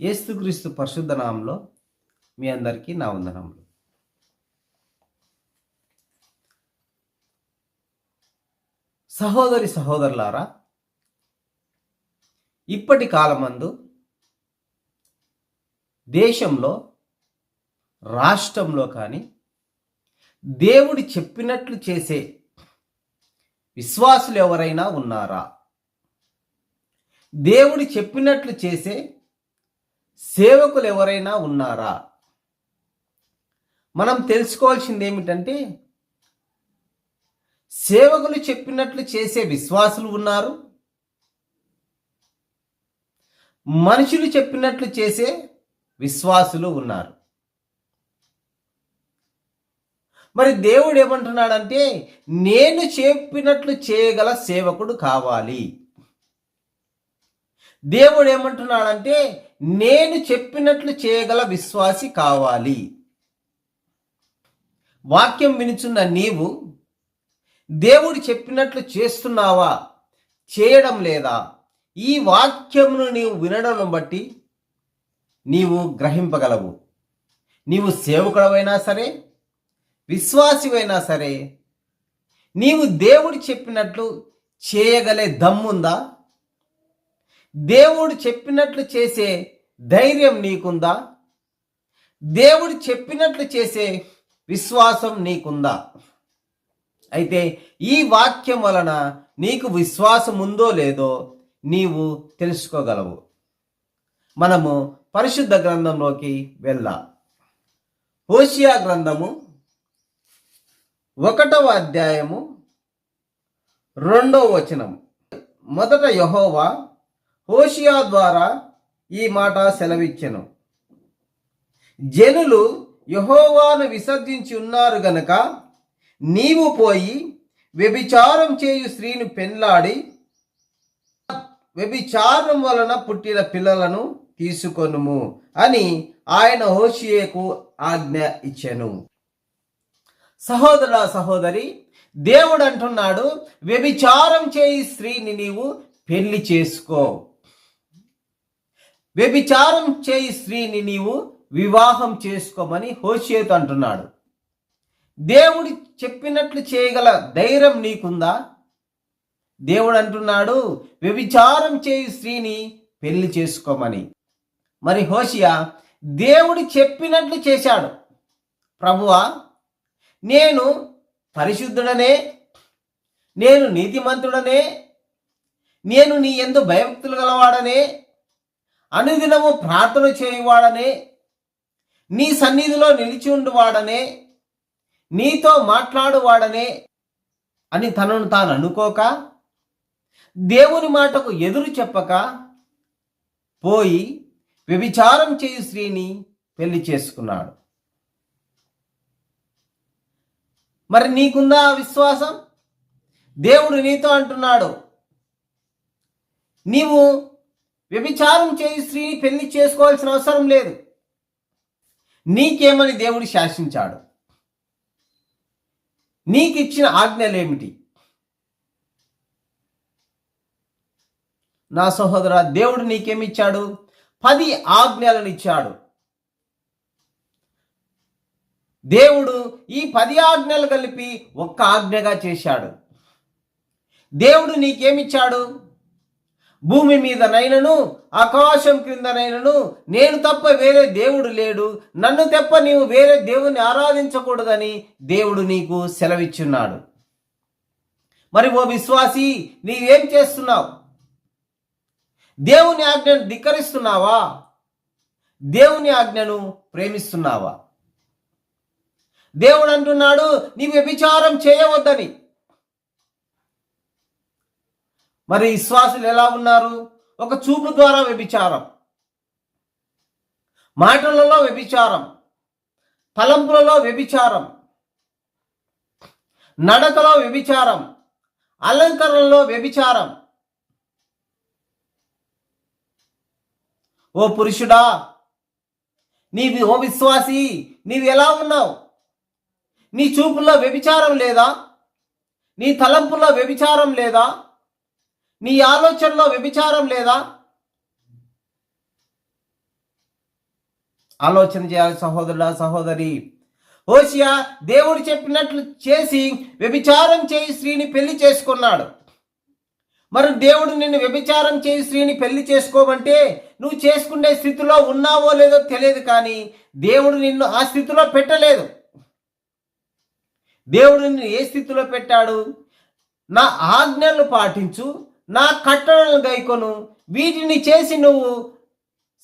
యేసుక్రీస్తు పరిశుద్ధ నామంలో మీ అందరికీ నా వందనములు. సహోదరి సహోదరులారా, ఇప్పటి కాలమందు దేశంలో, రాష్ట్రంలో కానీ దేవుడు చెప్పినట్లు చేసే విశ్వాసులు ఎవరైనా ఉన్నారా? దేవుడు చెప్పినట్లు చేసే సేవకులు ఎవరైనా ఉన్నారా? మనం తెలుసుకోవాల్సింది ఏమిటంటే, సేవకులు చెప్పినట్లు చేసే విశ్వాసులు ఉన్నారు, మనుషులు చెప్పినట్లు చేసే విశ్వాసులు ఉన్నారు. మరి దేవుడు ఏమంటున్నాడంటే, నేను చెప్పినట్లు చేయగల సేవకుడు కావాలి. దేవుడు ఏమంటున్నాడంటే, నేను చెప్పినట్లు చేయగల విశ్వాసి కావాలి. వాక్యం వినుచున్న నీవు దేవుడు చెప్పినట్లు చేస్తున్నావా, చేయడం లేదా? ఈ వాక్యమును నీవు వినడం బట్టి నీవు గ్రహింపగలవు. నీవు సేవకుడవైనా సరే, విశ్వాసివైనా సరే, నీవు దేవుడు చెప్పినట్లు చేయగలే దమ్ముందా? దేవుడు చెప్పినట్లు చేసే ధైర్యం నీకుందా? దేవుడు చెప్పినట్లు చేసే విశ్వాసం నీకుందా? అయితే ఈ వాక్యం వలన నీకు విశ్వాసం ఉందో లేదో నీవు తెలుసుకోగలవు. మనము పరిశుద్ధ గ్రంథంలోకి వెళ్దాం. హోషియా గ్రంథము 1వ అధ్యాయము 2వ వచనం. మొదట యెహోవా హోషియా ద్వారా ఈ మాట సెలవిచ్చెను. జనులు యెహోవాను విసర్జించి ఉన్నారు గనుక నీవు పోయి వ్యభిచారం చేయు స్త్రీని పెళ్లాడి వ్యభిచారం వలన పుట్టిన పిల్లలను తీసుకొనుము అని ఆయన హోషియాకు ఆజ్ఞ ఇచ్చెను. సహోదర సహోదరి, దేవుడు అంటున్నాడు, వ్యభిచారం చేయి స్త్రీని నీవు పెళ్లి చేసుకో. వ్యభిచారం చేయి స్త్రీని నీవు వివాహం చేసుకోమని హోషేతు అంటున్నాడు. దేవుడు చెప్పినట్లు చేయగల ధైర్యం నీకుందా? దేవుడు అంటున్నాడు, వ్యభిచారం చేయి స్త్రీని పెళ్లి చేసుకోమని. మరి హోషియా దేవుడు చెప్పినట్లు చేశాడు. ప్రభువా, నేను పరిశుద్ధుడనే, నేను నీతిమంతుడనే, నేను నీ యందు భయభక్తులు గలవాడనే, అనుదినము ప్రార్థన చేయువాడనే, నీ సన్నిధిలో నిలిచి ఉండువాడనే, నీతో మాట్లాడువాడనే అని తనను తాను అనుకోక, దేవుని మాటకు ఎదురు చెప్పక పోయి వ్యభిచారం చేయు స్త్రీని పెళ్లి చేసుకున్నాడు. మరి నీకుందా విశ్వాసం? దేవుడు నీతో అంటున్నాడు, నీవు వ్యభిచారం చేయు స్త్రీని పెళ్లి చేసుకోవాల్సిన అవసరం లేదు. నీకేమని దేవుడు శాసించాడు? నీకిచ్చిన ఆజ్ఞలేమిటి? నా సహోదర, దేవుడు నీకేమిచ్చాడు? 10 ఆజ్ఞలను ఇచ్చాడు. దేవుడు ఈ 10 ఆజ్ఞలు కలిపి ఒక్క ఆజ్ఞగా చేశాడు. దేవుడు నీకేమిచ్చాడు? భూమి మీదనైనను ఆకాశం క్రిందనైనను నేను తప్ప వేరే దేవుడు లేడు, నన్ను తప్ప నీవు వేరే దేవుని ఆరాధించకూడదని దేవుడు నీకు సెలవిచ్చున్నాడు. మరి ఓ విశ్వాసి, నీవేం చేస్తున్నావు? దేవుని ఆజ్ఞను ధిక్కరిస్తున్నావా? దేవుని ఆజ్ఞను ప్రేమిస్తున్నావా? దేవుడు అంటున్నాడు, నీవు వ్యభిచారం చేయవద్దని. మరి విశ్వాసులు ఎలా ఉన్నారు? ఒక చూపు ద్వారా వ్యభిచారం, మాటలలో వ్యభిచారం, తలంపులలో వ్యభిచారం, నడకలో వ్యభిచారం, అలంకరణలో వ్యభిచారం. ఓ పురుషుడా, ఓ విశ్వాసి, నీవు ఎలా ఉన్నావు? నీ చూపుల్లో వ్యభిచారం లేదా? నీ తలంపుల్లో వ్యభిచారం లేదా? నీ ఆలోచనలో వ్యభిచారం లేదా? ఆలోచన చేయాలి సహోదరుడా, సహోదరి. హోషేయ దేవుడు చెప్పినట్లు చేసి వ్యభిచారం చేయి స్త్రీని పెళ్లి చేసుకున్నాడు. మరి దేవుడు నిన్ను వ్యభిచారం చేయి స్త్రీని పెళ్లి చేసుకోమంటే నువ్వు చేసుకునే స్థితిలో ఉన్నావో లేదో తెలియదు, కానీ దేవుడు నిన్ను ఆ స్థితిలో పెట్టలేదు. దేవుడు నిన్ను ఏ స్థితిలో పెట్టాడు? నా ఆజ్ఞలను పాటించు, నా కట్టడలను గైకొను, వీటిని చేసి నువ్వు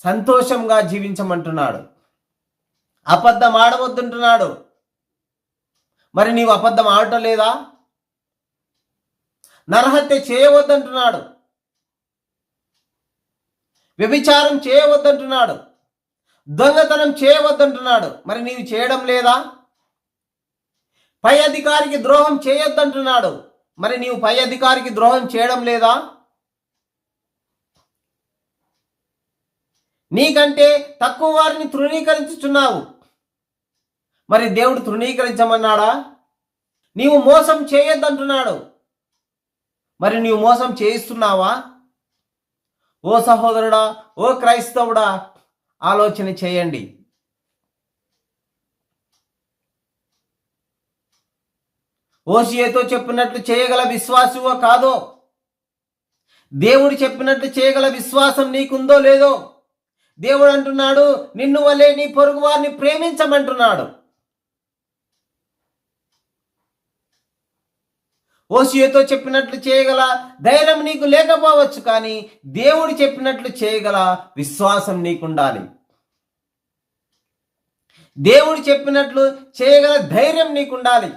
సంతోషంగా జీవించమంటున్నాడు. అబద్ధం ఆడవద్దంటున్నాడు. మరి నీవు అబద్ధం ఆడటం లేదా? నరహత్య చేయవద్దంటున్నాడు. వ్యభిచారం చేయవద్దంటున్నాడు. దొంగతనం చేయవద్దంటున్నాడు. మరి నీవు చేయడం లేదా? పై అధికారికి ద్రోహం చేయొద్దంటున్నాడు. మరి నీవు పై అధికారికి ద్రోహం చేయడం లేదా? నీకంటే తక్కువ వారిని తృణీకరించుచున్నావు. మరి దేవుడు తృణీకరించమన్నాడా? నీవు మోసం చేయొద్దంటున్నాడు. మరి నీవు మోసం చేయిస్తున్నావా? ఓ సహోదరుడా, ఓ క్రైస్తవుడా, ఆలోచన చేయండి. హోషేయతో చెప్పినట్లు చేయగల విశ్వాసువో కాదో? దేవుడు చెప్పినట్లు చేయగల విశ్వాసం నీకుందో లేదో? దేవుడు అంటున్నాడు, నిన్ను వలె నీ పొరుగు వారిని ప్రేమించమంటున్నాడు. హోషేయతో చెప్పినట్లు చేయగల ధైర్యం నీకు లేకపోవచ్చు, కానీ దేవుడు చెప్పినట్లు చేయగల విశ్వాసం నీకుండాలి. దేవుడు చెప్పినట్లు చేయగల ధైర్యం నీకుండాలి.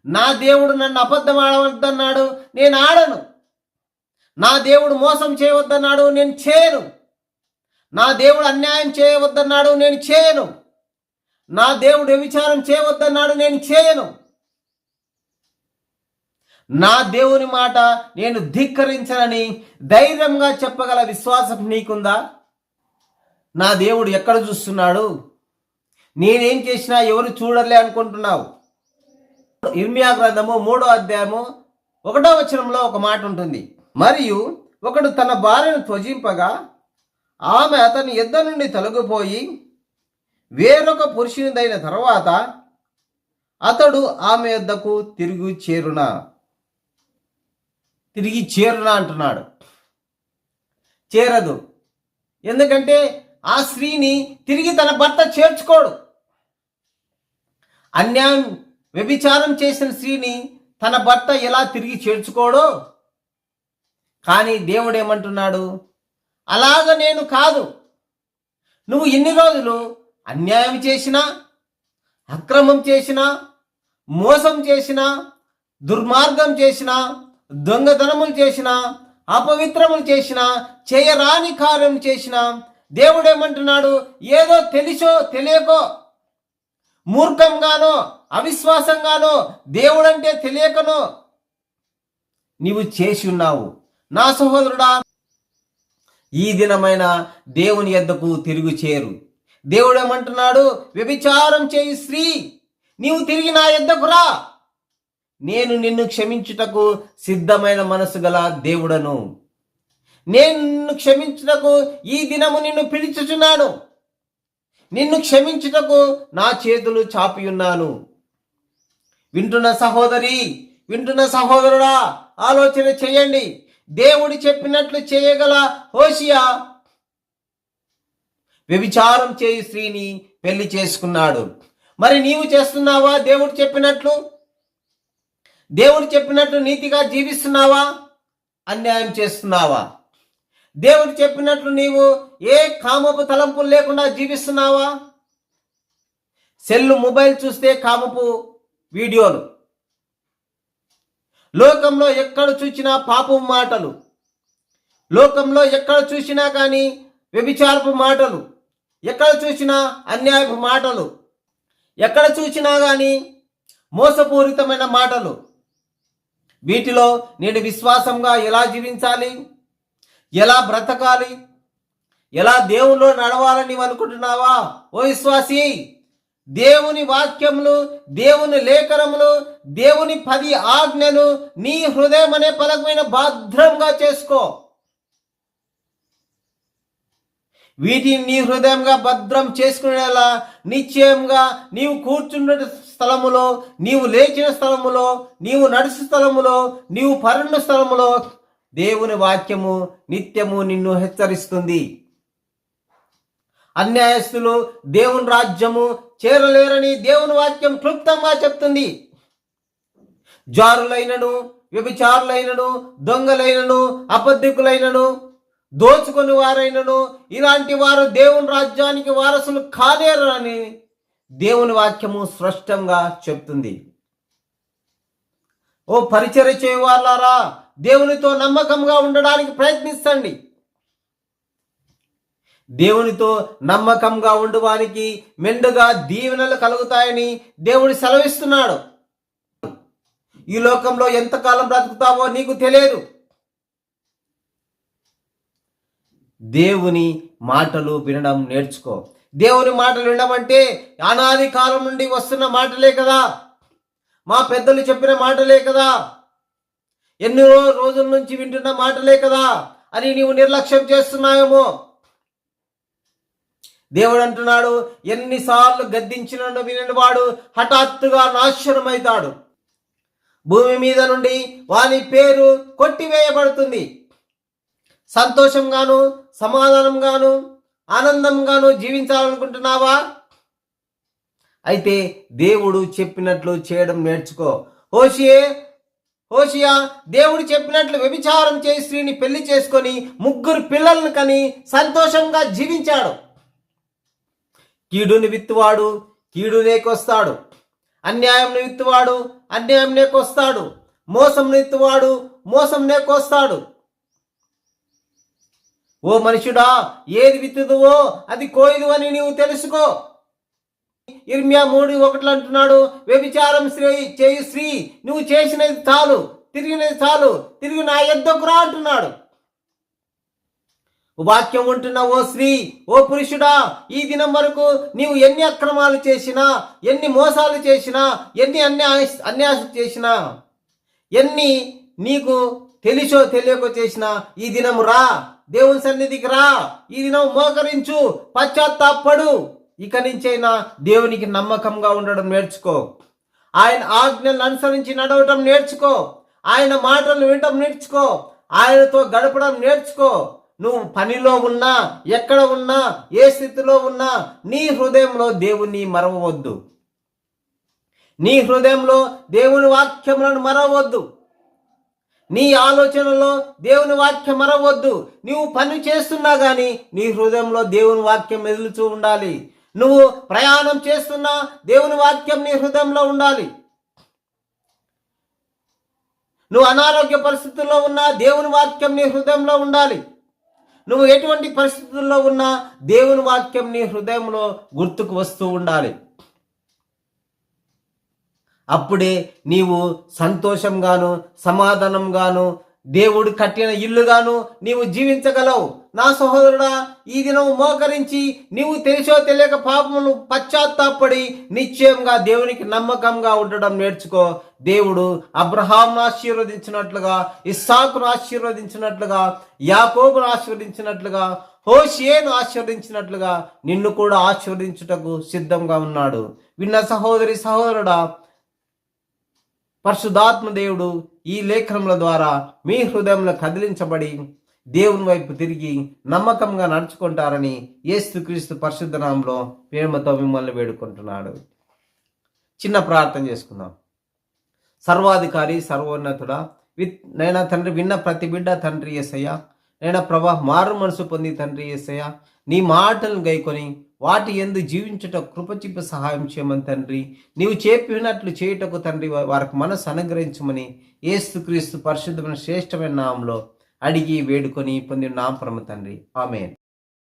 నా దేవుడు నన్ను అబద్ధం ఆడవద్దన్నాడు, నేను ఆడను. నా దేవుడు మోసం చేయవద్దన్నాడు, నేను చేయను. నా దేవుడు అన్యాయం చేయవద్దన్నాడు, నేను చేయను. నా దేవుడు వ్యభిచారం చేయవద్దన్నాడు, నేను చేయను. నా దేవుని మాట నేను ధిక్కరించనని ధైర్యంగా చెప్పగల విశ్వాసం నీకుందా? నా దేవుడు ఎక్కడ చూస్తున్నాడు? నేనేం చేసినా ఎవరు చూడలే అనుకుంటున్నావు? ఇర్మియా గ్రంథము 3వ అధ్యాయము 1వ వచనంలో ఒక మాట ఉంటుంది. మరియు ఒకడు తన భార్యను త్వజింపగా ఆమె అతని యొద్ద నుండి తొలగిపోయి వేరొక పురుషునిదైన తర్వాత అతడు ఆమె యొద్దకు తిరిగి చేరునా అంటున్నాడు. చేరదు. ఎందుకంటే ఆ స్త్రీని తిరిగి తన భర్త చేర్చుకోడు. అన్యాయం వ్యభిచారం చేసిన స్త్రీని తన భర్త ఎలా తిరిగి చేర్చుకోడో, కానీ దేవుడు ఏమంటున్నాడు? అలాగ నేను కాదు. నువ్వు ఇన్ని రోజులు అన్యాయం చేసినా, అక్రమం చేసినా, మోసం చేసినా, దుర్మార్గం చేసినా, దొంగతనములు చేసినా, అపవిత్రములు చేసినా, చేయరాని కార్యం చేసినా, దేవుడు ఏమంటున్నాడు? ఏదో తెలిసో తెలియకో, మూర్ఖంగానో అవిశ్వాసంగానో, దేవుడంటే తెలియకనో నీవు చేసి ఉన్నావు. నా సహోదరుడా, ఈ దినమైన దేవుని యొద్దకు తిరుగు చేరు. దేవుడు ఏమంటున్నాడు? వ్యభిచారం చేయి స్త్రీ, నీవు తిరిగి నా యొద్దకు రా. నేను నిన్ను క్షమించుటకు సిద్ధమైన మనసు గల దేవుడను. నేను నిన్ను క్షమించుటకు ఈ దినము నిన్ను పిలుచుచున్నాను. నిన్ను క్షమించుటకు నా చేతులు చాపి ఉన్నాను. వింటున్న సహోదరి, వింటున్న సహోదరుడా, ఆలోచన చేయండి. దేవుడు చెప్పినట్లు చేయగల హోషేయ వ్యభిచారం చేయి స్త్రీని పెళ్లి చేసుకున్నాడు. మరి నీవు చేస్తున్నావా? దేవుడు చెప్పినట్లు నీతిగా జీవిస్తున్నావా? అన్యాయం చేస్తున్నావా? దేవుడు చెప్పినట్లు నీవు ఏ కామపు తలంపులు లేకుండా జీవిస్తున్నావా? సెల్లు మొబైల్ చూస్తే కామపు వీడియోలు, లోకంలో ఎక్కడ చూసినా పాపం మాటలు, లోకంలో ఎక్కడ చూసినా కానీ వ్యభిచారపు మాటలు, ఎక్కడ చూసినా అన్యాయపు మాటలు, ఎక్కడ చూసినా కానీ మోసపూరితమైన మాటలు. వీటిలో నేను విశ్వాసంగా ఎలా జీవించాలి, ఎలా బ్రతకాలి, ఎలా దేవునిలో నడవాలని అనుకుంటున్నావా? ఓ విశ్వాసి, దేవుని వాక్యములు, దేవుని లేఖనములు, దేవుని 10 ఆజ్ఞలు నీ హృదయం అనే పలకమైన భద్రంగా చేసుకో. వీటిని నీ హృదయంగా భద్రం చేసుకునేలా నిశ్చయంగా నీవు కూర్చున్న స్థలములో, నీవు లేచిన స్థలములో, నీవు నడుచు స్థలములో, నీవు పరుండు స్థలములో దేవుని వాక్యము నిత్యము నిన్ను హెచ్చరిస్తుంది. అన్యాయస్తులు దేవుని రాజ్యము చేరలేరని దేవుని వాక్యం క్లుప్తంగా చెప్తుంది. జారులైనను, వ్యభిచారులైనను, దొంగలైనను, అబద్ధికులైనను, దోచుకొని వారైనను ఇలాంటి వారు దేవుని రాజ్యానికి వారసులు కాలేరని దేవుని వాక్యము స్పష్టంగా చెప్తుంది. ఓ పరిచర్య చేయవాళ్ళారా, దేవునితో నమ్మకంగా ఉండడానికి ప్రయత్నించండి. దేవునితో నమ్మకంగా ఉండడానికి మెండుగా దీవెనలు కలుగుతాయని దేవుడు సెలవిస్తున్నాడు. ఈ లోకంలో ఎంతకాలం బ్రతుకుతావో నీకు తెలియదు. దేవుని మాటలు వినడం నేర్చుకో. దేవుని మాటలు వినడం అంటే అనాది కాలం నుండి వస్తున్న మాటలే కదా, మా పెద్దలు చెప్పిన మాటలే కదా, ఎన్నో రోజుల నుంచి వింటున్న మాటలే కదా అని నీవు నిర్లక్ష్యం చేస్తున్నావేమో. దేవుడు అంటున్నాడు, ఎన్నిసార్లు గద్దించినను విననివాడు హఠాత్తుగా నాశనమవుతాడు. భూమి మీద నుండి వాని పేరు కొట్టివేయబడుతుంది. సంతోషంగాను, సమాధానంగాను, ఆనందంగాను జీవించాలనుకుంటున్నావా? అయితే దేవుడు చెప్పినట్లు చేయడం నేర్చుకో. హోషియా దేవుడు చెప్పినట్లు వ్యభిచారం చేసి స్త్రీని పెళ్లి చేసుకొని 3 పిల్లలను కని సంతోషంగా జీవించాడు. కీడుని విత్తువాడు కీడునేకొస్తాడు, అన్యాయం విత్తువాడు అన్యాయం నేకొస్తాడు, మోసం విత్తువాడు మోసం నేకొస్తాడు. ఓ మనుషుడా, ఏది విత్తుదువో అది కోయదు అని నీవు తెలుసుకో. ఇర్మియా 3:1 అంటున్నాడు, వ్యభిచారం చేయు స్త్రీ నువ్వు చేసినది చాలు, తిరిగినది చాలు, తిరిగి నా యొద్దకు రా అంటున్నాడు. వాక్యం ఉంటున్న ఓ స్త్రీ, ఓ పురుషుడా, ఈ దినం వరకు నీవు ఎన్ని అక్రమాలు చేసినా, ఎన్ని మోసాలు చేసినా, ఎన్ని అన్యాయం చేసినా, ఎన్ని నీకు తెలిసో తెలియకో చేసినా, ఈ దినం రా, దేవుని సన్నిధికి రా, ఈ దినం మోకరించు, పశ్చాత్తాపడు. ఇక నుంచైనా దేవునికి నమ్మకంగా ఉండడం నేర్చుకో. ఆయన ఆజ్ఞలను అనుసరించి నడవటం నేర్చుకో. ఆయన మాటలు వినటం నేర్చుకో. ఆయనతో గడపడం నేర్చుకో. నువ్వు పనిలో ఉన్నా, ఎక్కడ ఉన్నా, ఏ స్థితిలో ఉన్నా నీ హృదయంలో దేవుని మరవవద్దు. నీ హృదయంలో దేవుని వాక్యములను మరవద్దు. నీ ఆలోచనలో దేవుని వాక్యం మరవద్దు. నువ్వు పని చేస్తున్నా కానీ నీ హృదయంలో దేవుని వాక్యం మెదులుతూ ఉండాలి. నువ్వు ప్రయాణం చేస్తున్నా దేవుని వాక్యం నీ హృదయంలో ఉండాలి. నువ్వు అనారోగ్య పరిస్థితుల్లో ఉన్నా దేవుని వాక్యం నీ హృదయంలో ఉండాలి. నువ్వు ఎటువంటి పరిస్థితుల్లో ఉన్నా దేవుని వాక్యం నీ హృదయంలో గుర్తుకు వస్తూ ఉండాలి. అప్పుడే నీవు సంతోషంగాను, సమాధానంగాను, దేవుడు కట్టిన ఇల్లుగాను నీవు జీవించగలవు. నా సహోదరుడా, ఈ దినం మోకరించి నీవు తెలిసో తెలియక పాపమును పశ్చాత్తాపడి నిశ్చయంగా దేవునికి నమ్మకంగా ఉండడం నేర్చుకో. దేవుడు అబ్రహాంను ఆశీర్వదించినట్లుగా, ఇస్సాకును ఆశీర్వదించినట్లుగా, యాకోబును ఆశీర్వదించినట్లుగా, హోషేను ఆశీర్వదించినట్లుగా నిన్ను కూడా ఆశీర్వదించుటకు సిద్ధంగా ఉన్నాడు. విన్న సహోదరి సహోదరుడా, పరిశుద్ధాత్మ దేవుడు ఈ లేఖనముల ద్వారా మీ హృదయంలో కదిలించబడి దేవుని వైపు తిరిగి నమ్మకంగా నడుచుకుంటారని యేసుక్రీస్తు పరిశుద్ధ నామములో ప్రేమతో మిమ్మల్ని వేడుకుంటున్నాడు. చిన్న ప్రార్థన చేసుకుందాం. సర్వాధికారి, సర్వోన్నతుడా, నైనా తండ్రి, విన్న ప్రతి బిడ్డ తండ్రి యేసయ్య, నైనా ప్రభా, మారు మనసు పొంది తండ్రి యేసయ్య, నీ మాటలను గైకొని వాటి యందు జీవించుట కృపచిప్ప సహాయం చేయమని తండ్రి, నీవు చెప్పినట్లు చేయుటకు తండ్రి వారికి మనసు అనుగ్రహించమని యేసుక్రీస్తు పరిశుద్ధమైన శ్రేష్టమైన నామములో అడిగి వేడుకొని పొందిన నామమున తండ్రి, ఆమేన్.